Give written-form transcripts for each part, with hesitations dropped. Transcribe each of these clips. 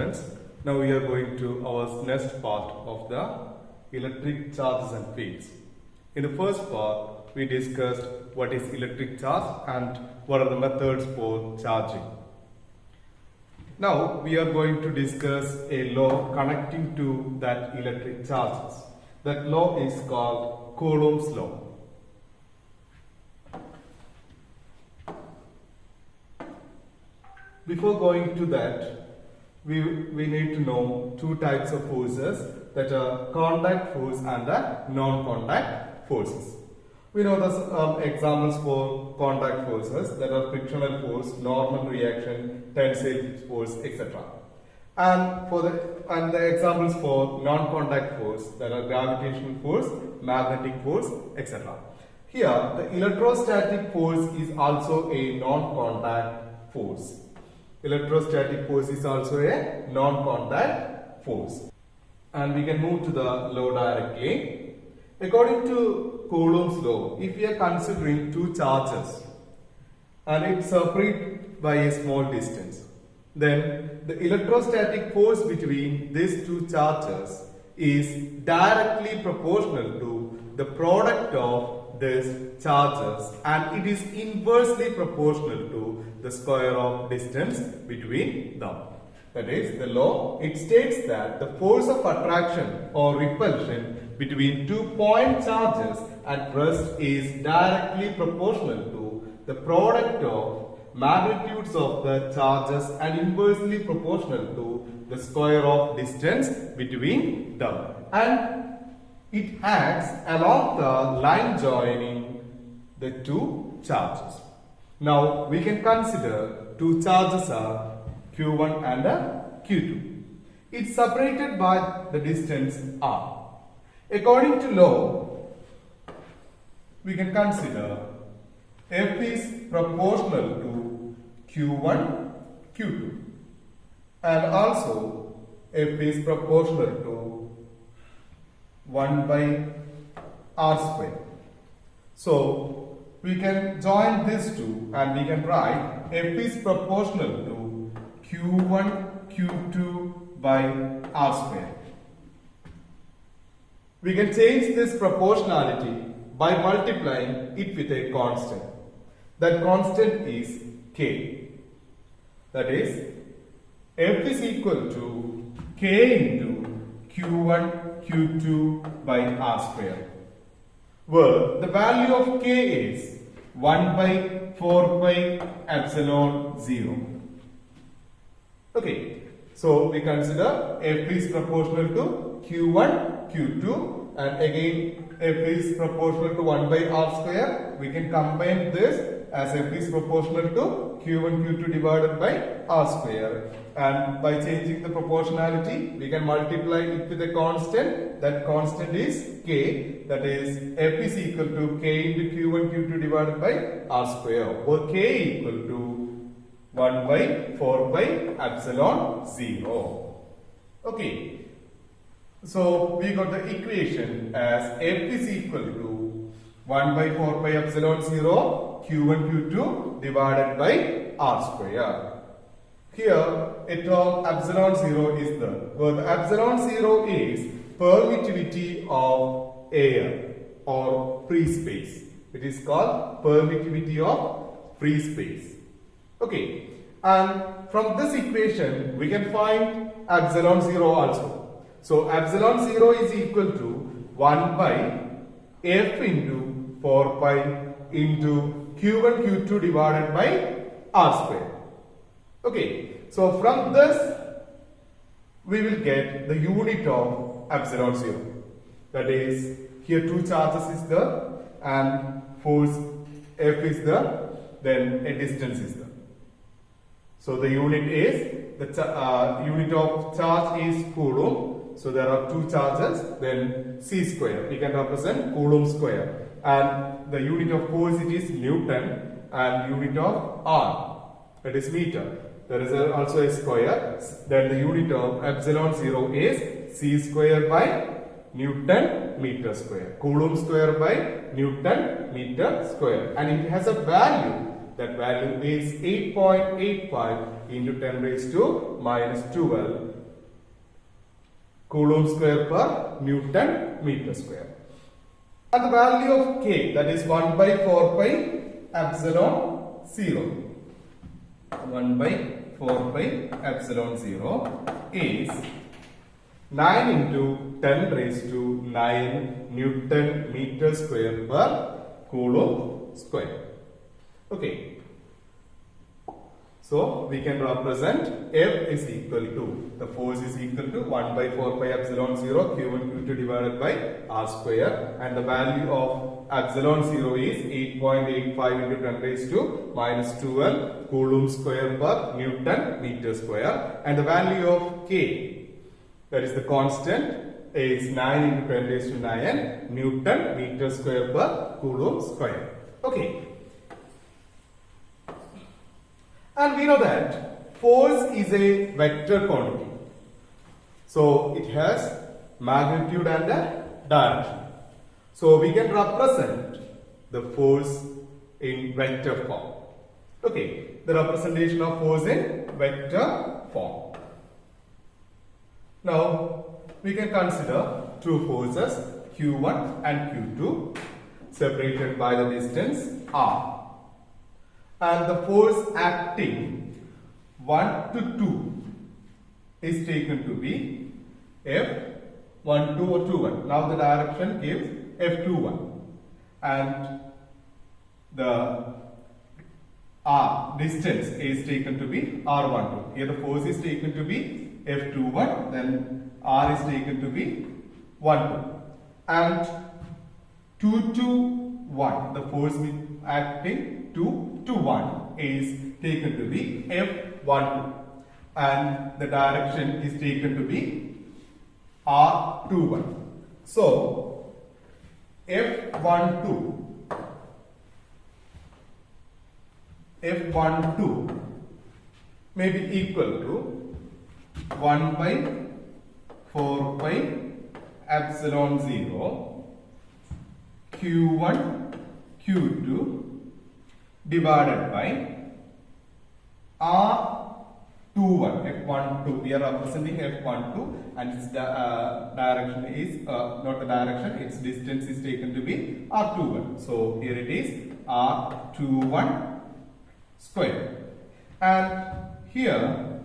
students, now we are going to our next part of the electric charges and fields. In the first part, we discussed what is electric charge and what are the methods for charging. Now we are going to discuss a law connecting to that electric charges. That law is called Coulomb's law. Before going to that, we need to know two types of forces, that are contact force and the non-contact forces. We know the examples for contact forces, that are frictional force, normal reaction, tensile force, etc. And the examples for non-contact force, that are gravitational force, magnetic force, etc. Here, the electrostatic force is also a non-contact force. Electrostatic force is also a non-contact force. And we can move to the law directly. According to Coulomb's law, if we are considering two charges and it's separated by a small distance, then the electrostatic force between these two charges is directly proportional to the product of these charges, and it is inversely proportional to the square of distance between them. That is, the law, it states that the force of attraction or repulsion between 2 point charges at rest is directly proportional to the product of magnitudes of the charges and inversely proportional to the square of distance between them. And it acts along the line joining the two charges. Now we can consider two charges are Q1 and Q2. It's separated by the distance R. According to law, we can consider F is proportional to Q1, Q2, and also F is proportional to 1 by R square. So we can join these two and we can write F is proportional to Q1, Q2 by R square. We can change this proportionality by multiplying it with a constant. That constant is K. That is, F is equal to K into Q1, Q2 by R square, where the value of K is 1 by 4 pi epsilon 0. Okay, so we consider F is proportional to Q1, Q2, and again F is proportional to 1 by R square. We can combine this as F is proportional to Q1, Q2 divided by R square. And by changing the proportionality, we can multiply it with a constant. That constant is K. That is, F is equal to K into Q1, Q2 divided by R square, where K equal to 1 by 4 by epsilon 0. Okay. So we got the equation as F is equal to 1 by 4 pi epsilon 0 Q1, Q2 divided by R square. Here, a term epsilon 0 is there, where the epsilon 0 is permittivity of air or free space. It is called permittivity of free space. Okay, and from this equation, we can find epsilon 0 also. So, epsilon 0 is equal to 1 by F into 4 pi into Q1, Q2 divided by R square. Okay, so from this we will get the unit of epsilon 0. That is, here two charges is there and force F is there, then a distance is there. So the unit is, the unit of charge is Coulomb. So there are two charges, then C square. We can represent Coulomb square. And the unit of force, it is Newton, and unit of R, that is meter. There is also a square. Then the unit of epsilon 0 is C square by Newton meter square. Coulomb square by Newton meter square. And it has a value. That value is 8.85 into 10 raised to minus 12 Coulomb square per Newton meter square. And the value of K, that is 1 by 4 pi epsilon 0. 1 by 4 pi epsilon 0 is 9 into 10 raised to 9 Newton meter square per Coulomb square. Okay. So we can represent F is equal to, the force is equal to 1 by 4 pi epsilon 0 Q1 Q2 divided by R square, and the value of epsilon 0 is 8.85 into 10 raised to minus 12 Coulomb square per Newton meter square, and the value of K, that is the constant, is 9 into 10 raised to 9 Newton meter square per Coulomb square. Okay. And we know that force is a vector quantity. So it has magnitude and a direction. So we can represent the force in vector form. Okay, the representation of force in vector form. Now we can consider two forces Q1 and Q2 separated by the distance R. And the force acting 1 to 2 is taken to be F12 or 21. Now the direction gives F21, and the R distance is taken to be R12. Here the force is taken to be F21, then R is taken to be 12, and 2 to 1, the force acting 2 to 1 is taken to be F12, and the direction is taken to be R21. So F12 may be equal to 1 by 4 pi epsilon 0 Q1 Q2 divided by R21. F12, we are representing F12, and its direction is not the direction, its distance is taken to be R21. So here it is R21 square, and here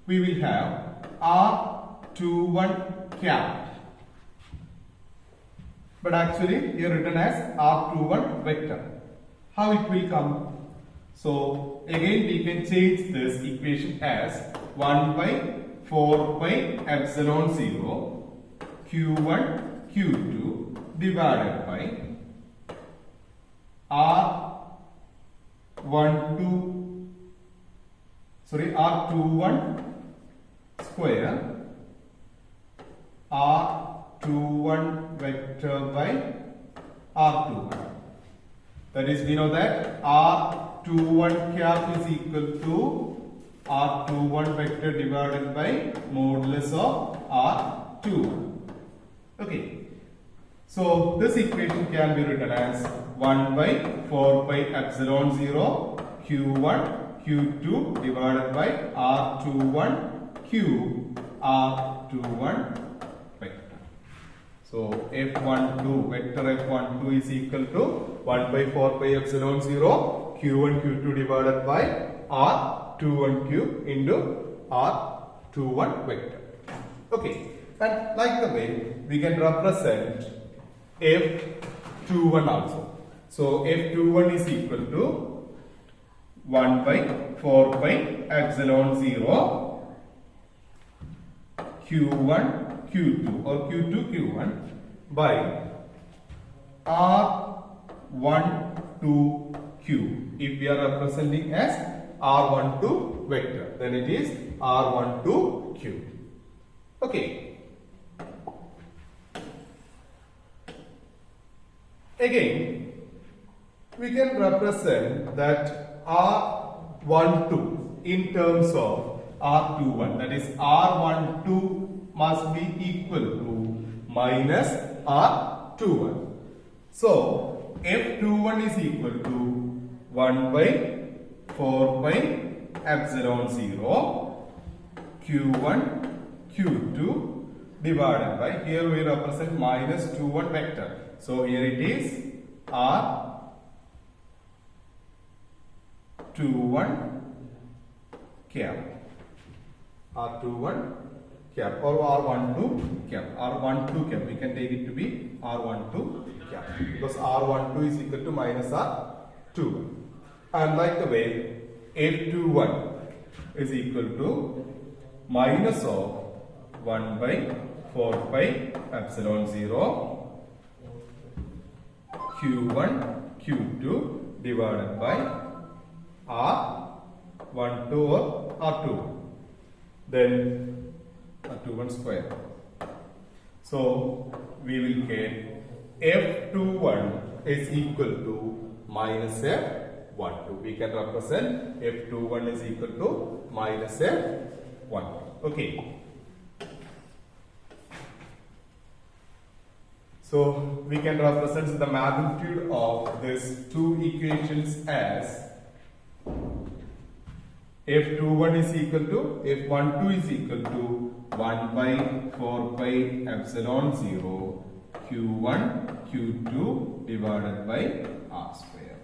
we will have R21 cap, but actually here written as R21 vector. How it will come? So again we can change this equation as 1 by 4 pi epsilon 0 Q1 Q2 divided by R21 square R21 vector by R21. That is, we know that R21 cap is equal to R21 vector divided by modulus of R21. Okay. So this equation can be written as 1 by 4 pi epsilon 0 Q1 Q2 divided by R21 Q R21 vector. So F12, vector F12 is equal to 1 by 4 pi epsilon 0 Q1 Q2 divided by R21Q into R21 vector. Okay, and like the way we can represent F21 also. So F21 is equal to 1 by 4 pi epsilon 0 Q1 Q2 or Q2 Q1 by R12Q. If we are representing as R12 vector, then it is R12Q. Okay. Again, we can represent that R12 in terms of R21, that is R12 must be equal to minus R21. So F21 is equal to 1 by 4 pi epsilon 0 q1 q2 divided by, here we represent minus 2 1 vector. So here it is R21 cap, R21 cap or R12 cap, R12 cap. We can take it to be R12 cap because R12 is equal to minus R21. And like the way F21 is equal to minus of 1 by 4 pi epsilon 0 q1 q2 divided by R12 or R2, then R21 square. So we will get F21 is equal to minus F12. We can represent F21 is equal to minus F12. Okay. So we can represent the magnitude of these two equations as F21 is equal to, F12 is equal to 1 by 4 pi epsilon 0 q1 q2 divided by r square.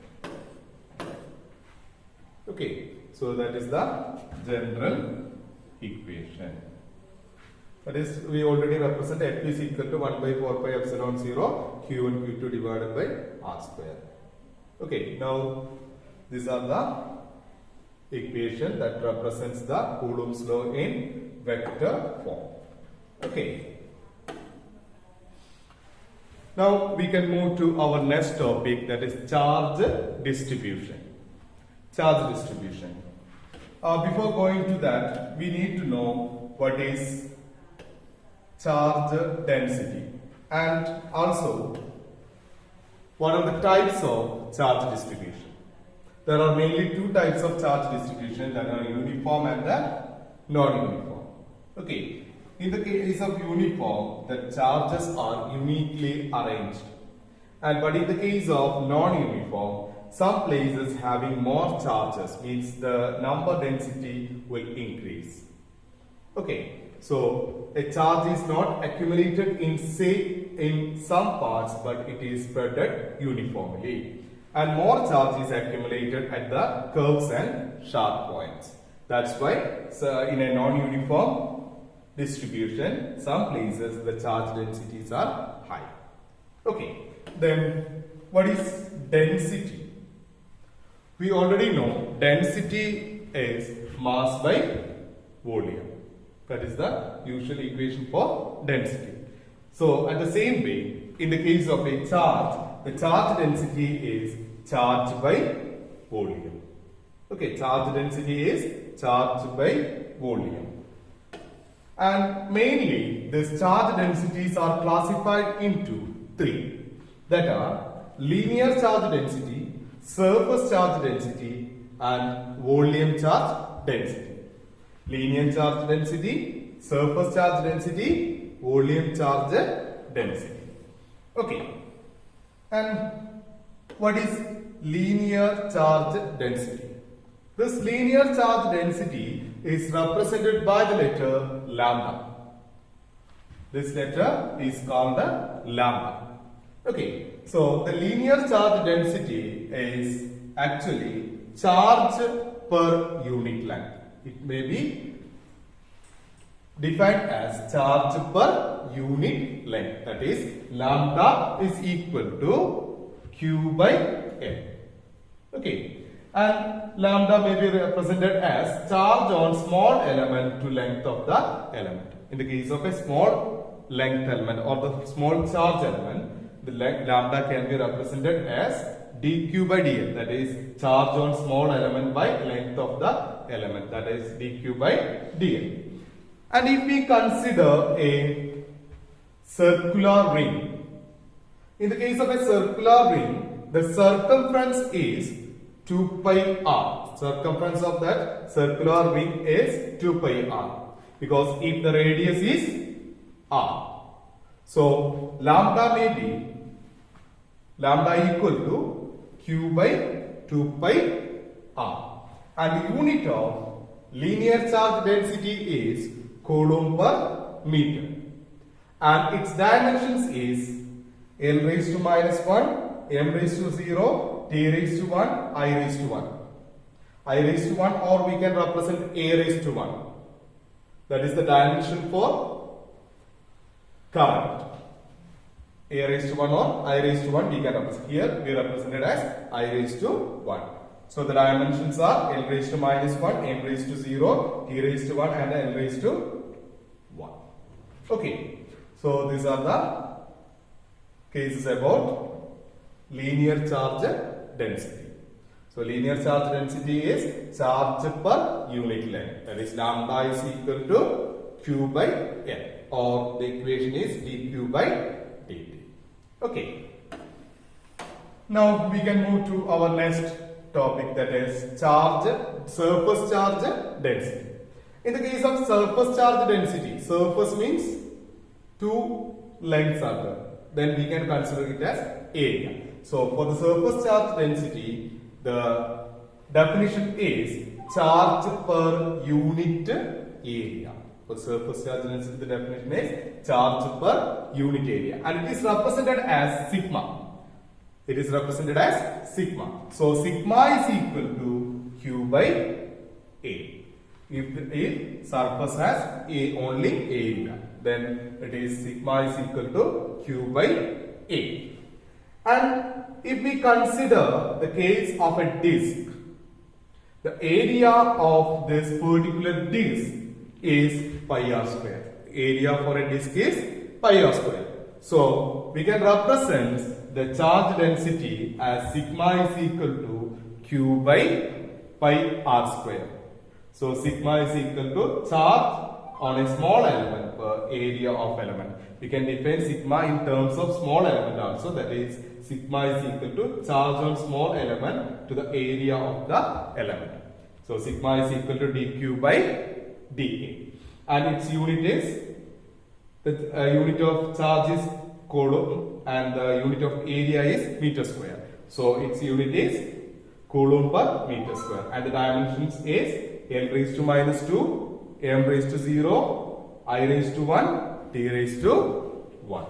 Okay, so that is the general equation. That is, we already represent F is equal to 1 by 4 pi epsilon 0 q1 q2 divided by r square. Okay, now these are the equation that represents the Coulomb's law in vector form. Okay. Now we can move to our next topic, that is charge distribution. Charge distribution. Before going to that, we need to know what is charge density and also what are the types of charge distribution. There are mainly two types of charge distribution, that are uniform and non-uniform. Okay, in the case of uniform, the charges are uniquely arranged, but in the case of non-uniform, some places having more charges means the number density will increase. Okay, so a charge is not accumulated in some parts, but it is spread uniformly. And more charge is accumulated at the curves and sharp points. That's why in a non-uniform distribution, some places the charge densities are high. Okay, then what is density? We already know density is mass by volume. That is the usual equation for density. So at the same way, in the case of a charge, the charge density is charge by volume. Okay, charge density is charge by volume. And mainly, these charge densities are classified into three. That are linear charge density, surface charge density, and volume charge density. Linear charge density, surface charge density, volume charge density. Okay. And what is linear charge density? This linear charge density is represented by the letter lambda. This letter is called the lambda. Okay, so the linear charge density is actually charge per unit length. It may be defined as charge per unit length. That is, lambda is equal to Q by L. Okay, and lambda may be represented as charge on small element to length of the element. In the case of a small length element or the small charge element, the lambda can be represented as dq by dl, that is charge on small element by length of the element, that is dq by dl. And if we consider a circular ring, in the case of a circular ring, the circumference is 2 pi r. Circumference of that circular ring is 2 pi r, because if the radius is r, so lambda may be lambda equal to Q by 2 pi r, and the unit of linear charge density is coulomb per meter and its dimensions is L raised to minus 1, M raised to 0, T raised to 1, I raised to 1. I raised to 1 or we can represent A raised to 1. That is the dimension for current. A raised to 1 or I raised to 1 we can represent. Here we represent it as I raised to 1. So the dimensions are L raised to minus 1, M raised to 0, T raised to 1 and L raised to 1. Okay. So these are the cases about linear charge density. So linear charge density is charge per unit length. That is lambda is equal to Q by L, or the equation is dQ by dt. Okay. Now we can move to our next topic, that is surface charge density. In the case of surface charge density, surface means two lengths are there. Then we can consider it as area. So for the surface charge density, the definition is charge per unit area. For surface charge density, the definition is charge per unit area, and it is represented as sigma. It is represented as sigma. So sigma is equal to Q by A. If surface has only area, then it is sigma is equal to Q by A. And if we consider the case of a disk, the area of this particular disk is pi r square. Area for a disk is pi r square. So we can represent the charge density as sigma is equal to Q by pi r square. So sigma is equal to charge on a small element per area of element. We can define sigma in terms of small element also, that is sigma is equal to charge on small element to the area of the element. So sigma is equal to dQ by dA, and its unit is, the unit of charge is coulomb and the unit of area is meter square. So its unit is coulomb per meter square, and the dimensions is L raised to minus 2, M raised to 0, I raised to 1, T raised to 1.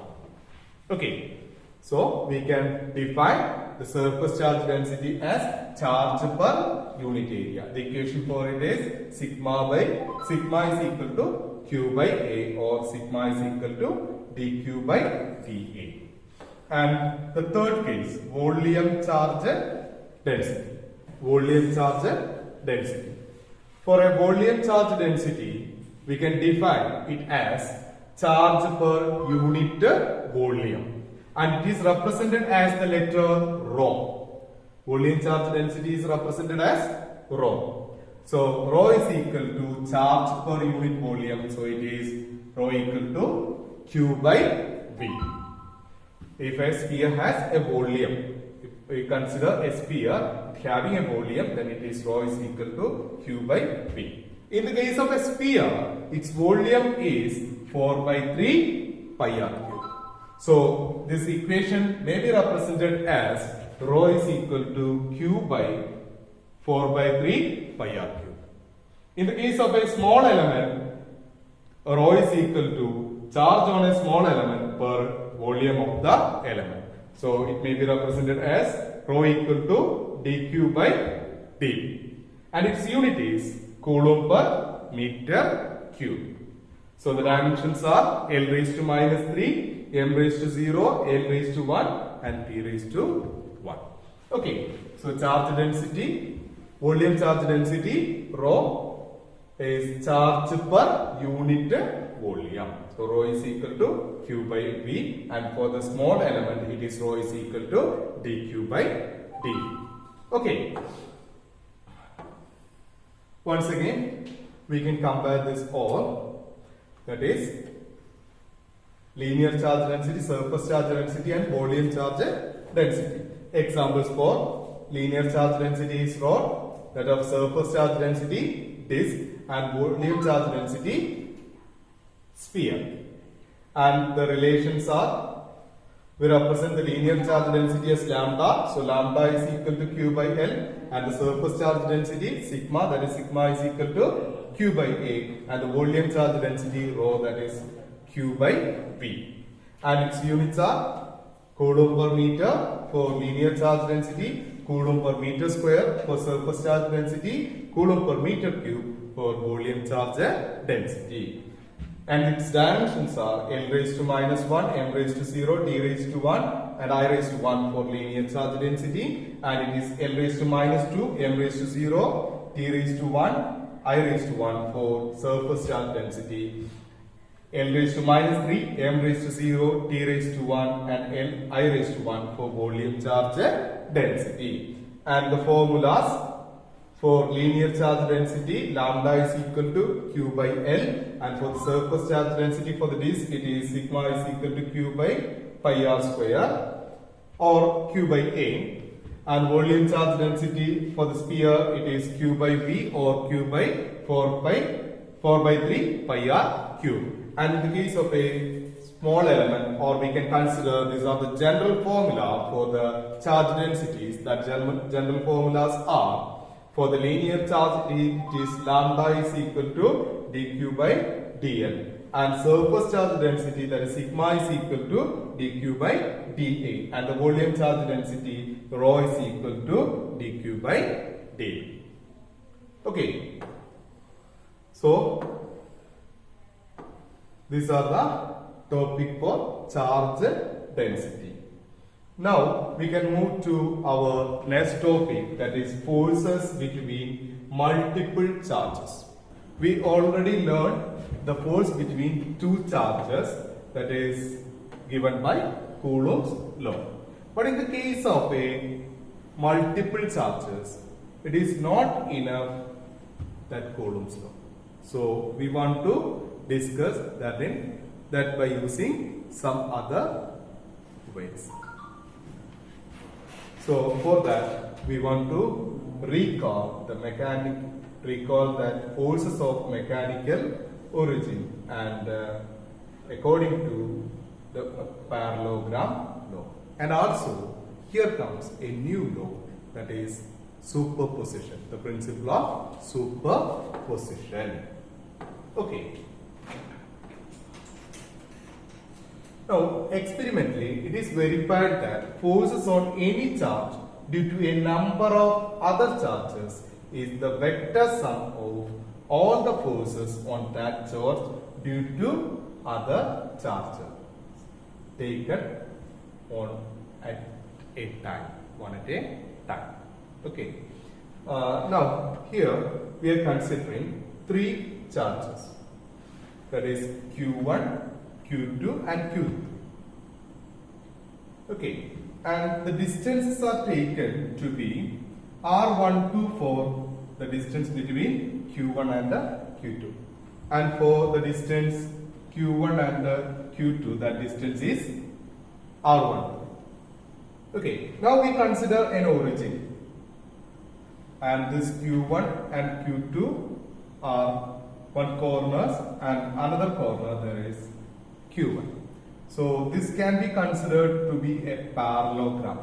Okay. So we can define the surface charge density as charge per unit area. The equation for it is sigma is equal to Q by A, or sigma is equal to dQ by dA. And the third case, volume charge density. Volume charge density. For a volume charge density, we can define it as charge per unit volume, and it is represented as the letter rho. Volume charge density is represented as rho. So rho is equal to charge per unit volume. So it is rho equal to Q by V. If a sphere has a volume, if we consider a sphere having a volume, then it is rho is equal to Q by V. In the case of a sphere, its volume is 4 by 3 pi r cube. So this equation may be represented as rho is equal to Q by 4 by 3 pi r cube. In the case of a small element, rho is equal to charge on a small element per volume of the element. So it may be represented as rho equal to dQ by dV, and its unit is coulomb per meter cube. So the dimensions are L raised to minus 3, M raised to 0, L raised to 1 and T raised to 1. Okay, so charge density, volume charge density rho is charge per unit volume. So rho is equal to Q by V, and for the small element it is rho is equal to dQ by dV. Okay. Once again, we can compare this all, that is linear charge density, surface charge density and volume charge density. Examples for linear charge density is rod, that of surface charge density disk, and volume charge density sphere. And the relations are, we represent the linear charge density as lambda, so lambda is equal to Q by L, and the surface charge density sigma, that is sigma is equal to Q by A, and the volume charge density rho, that is Q by V. And its units are coulomb per meter for linear charge density, coulomb per meter square for surface charge density, coulomb per meter cube for volume charge density. And its dimensions are L raised to minus 1, M raised to 0, T raised to 1, and I raised to 1 for linear charge density. And it is L raised to minus 2, M raised to 0, T raised to 1, I raised to 1 for surface charge density. L raised to minus 3, M raised to 0, T raised to 1, and I raised to 1 for volume charge density. And the formulas for linear charge density, lambda is equal to Q by L, and for the surface charge density for the disk, it is sigma is equal to Q by pi r square or Q by A. And volume charge density for the sphere, it is Q by V or Q by 4 by 3 pi r cube. And in the case of a small element, or we can consider these are the general formula for the charge densities. That general formulas are: for the linear charge, it is lambda is equal to dq by dl, and surface charge density, that is sigma, is equal to dq by dA, and the volume charge density rho is equal to dq by dA. Okay, so these are the topic for charge density. Now we can move to our next topic, that is forces between multiple charges. We already learned the force between two charges, that is given by Coulomb's law. But in the case of a multiple charges, it is not enough that Coulomb's law. So we want to discuss that by using some other ways. So for that, we want to recall that forces of mechanical origin, and according to the parallelogram law. And also here comes a new law, that is superposition, the principle of superposition. Okay. Now, experimentally, it is verified that forces on any charge due to a number of other charges is the vector sum of all the forces on that charge due to other charges taken on at a time, one at a time. Okay. Now, here we are considering three charges, that is Q1, Q2 and Q3. Okay, and the distances are taken to be R12 for the distance between Q1 and Q2, and for the distance Q1 and Q2, that distance is R1. Okay, now we consider an origin, and this Q1 and Q2 are one corners, and another corner there is Q1. So this can be considered to be a parallelogram.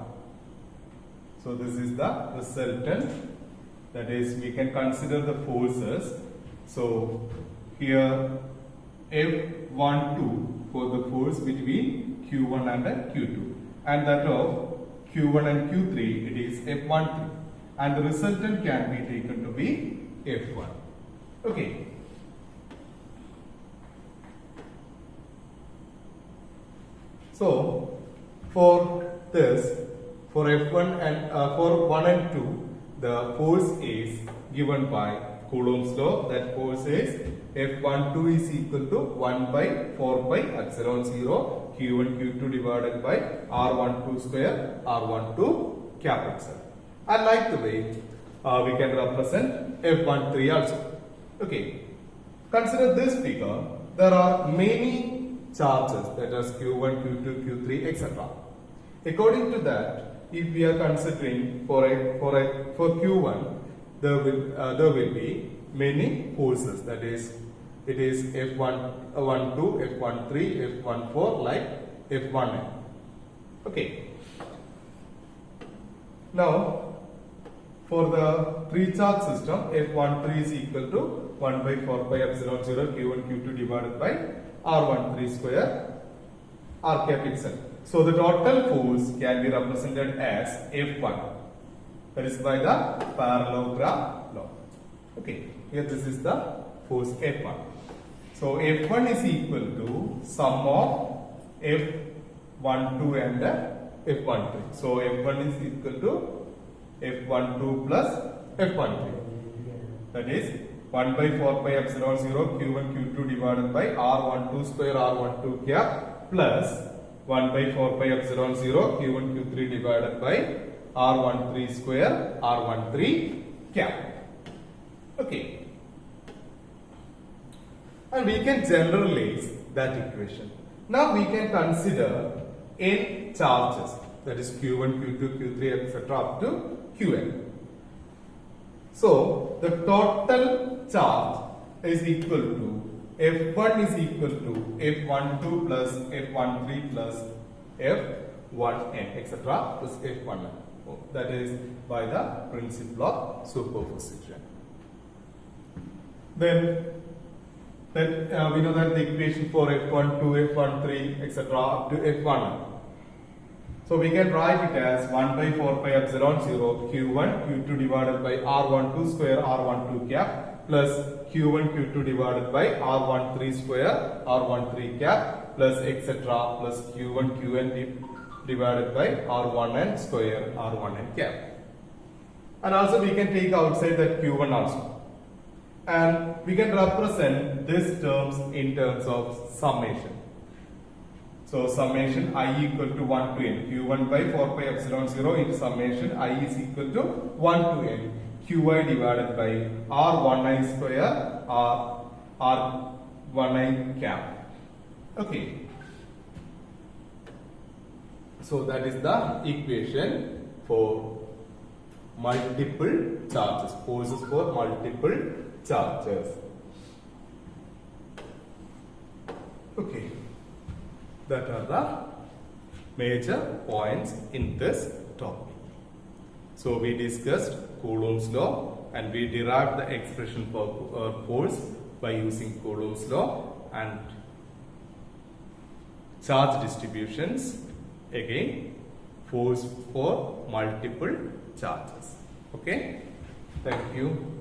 So this is the resultant, that is we can consider the forces. So here F12 for the force between Q1 and Q2, and that of Q1 and Q3 it is F13, and the resultant can be taken to be F1. Okay. So for this, for F1 and for 1 and 2, the force is given by Coulomb's law. That force is F12 is equal to 1 by 4 pi epsilon 0 Q1 Q2 divided by R12 square R12 capital. And like the way we can represent F13 also. Okay. Consider this figure. There are many charges, that is Q1, Q2, Q3, etc. According to that, if we are considering for Q1, there will be many forces. That is, it is F12, F13, F14, like F1n. Okay. Now, for the three charge system, F13 is equal to 1 by 4 pi epsilon 0 q1 q2 divided by r13 square r cap itself. So the total force can be represented as F1. That is by the parallelogram law. Okay, here this is the force F1. So F1 is equal to sum of F12 and F13. So F1 is equal to F12 plus F13. That is 1 by 4 pi epsilon 0 q1 q2 divided by r12 square r12 cap plus 1 by 4 pi epsilon 0 q1 q3 divided by r13 square r13 cap. Okay. And we can generalize that equation. Now we can consider n charges, that is q1, q2, q3, etc. up to qn. So the total charge is equal to F1 is equal to F12 plus F13 plus F1n, etc. plus F1n. That is by the principle of superposition. Then we know that the equation for F12, F13, etc. up to F1n. So we can write it as 1 by 4 pi epsilon 0 q1 q2 divided by r12 square r12 cap plus q1 q2 divided by r13 square r13 cap plus etc. plus q1 qn divided by r1n square r1n cap. And also we can take outside that q1 also. And we can represent these terms in terms of summation. So summation I equal to 1 to n, q1 by 4 pi epsilon 0 into summation I is equal to 1 to n, qi divided by r1i square r1i cap. Okay. So that is the equation for multiple charges, forces for multiple charges. Okay. That are the major points in this topic. So we discussed Coulomb's law and we derived the expression for force by using Coulomb's law and charge distributions, again force for multiple charges. Okay, thank you.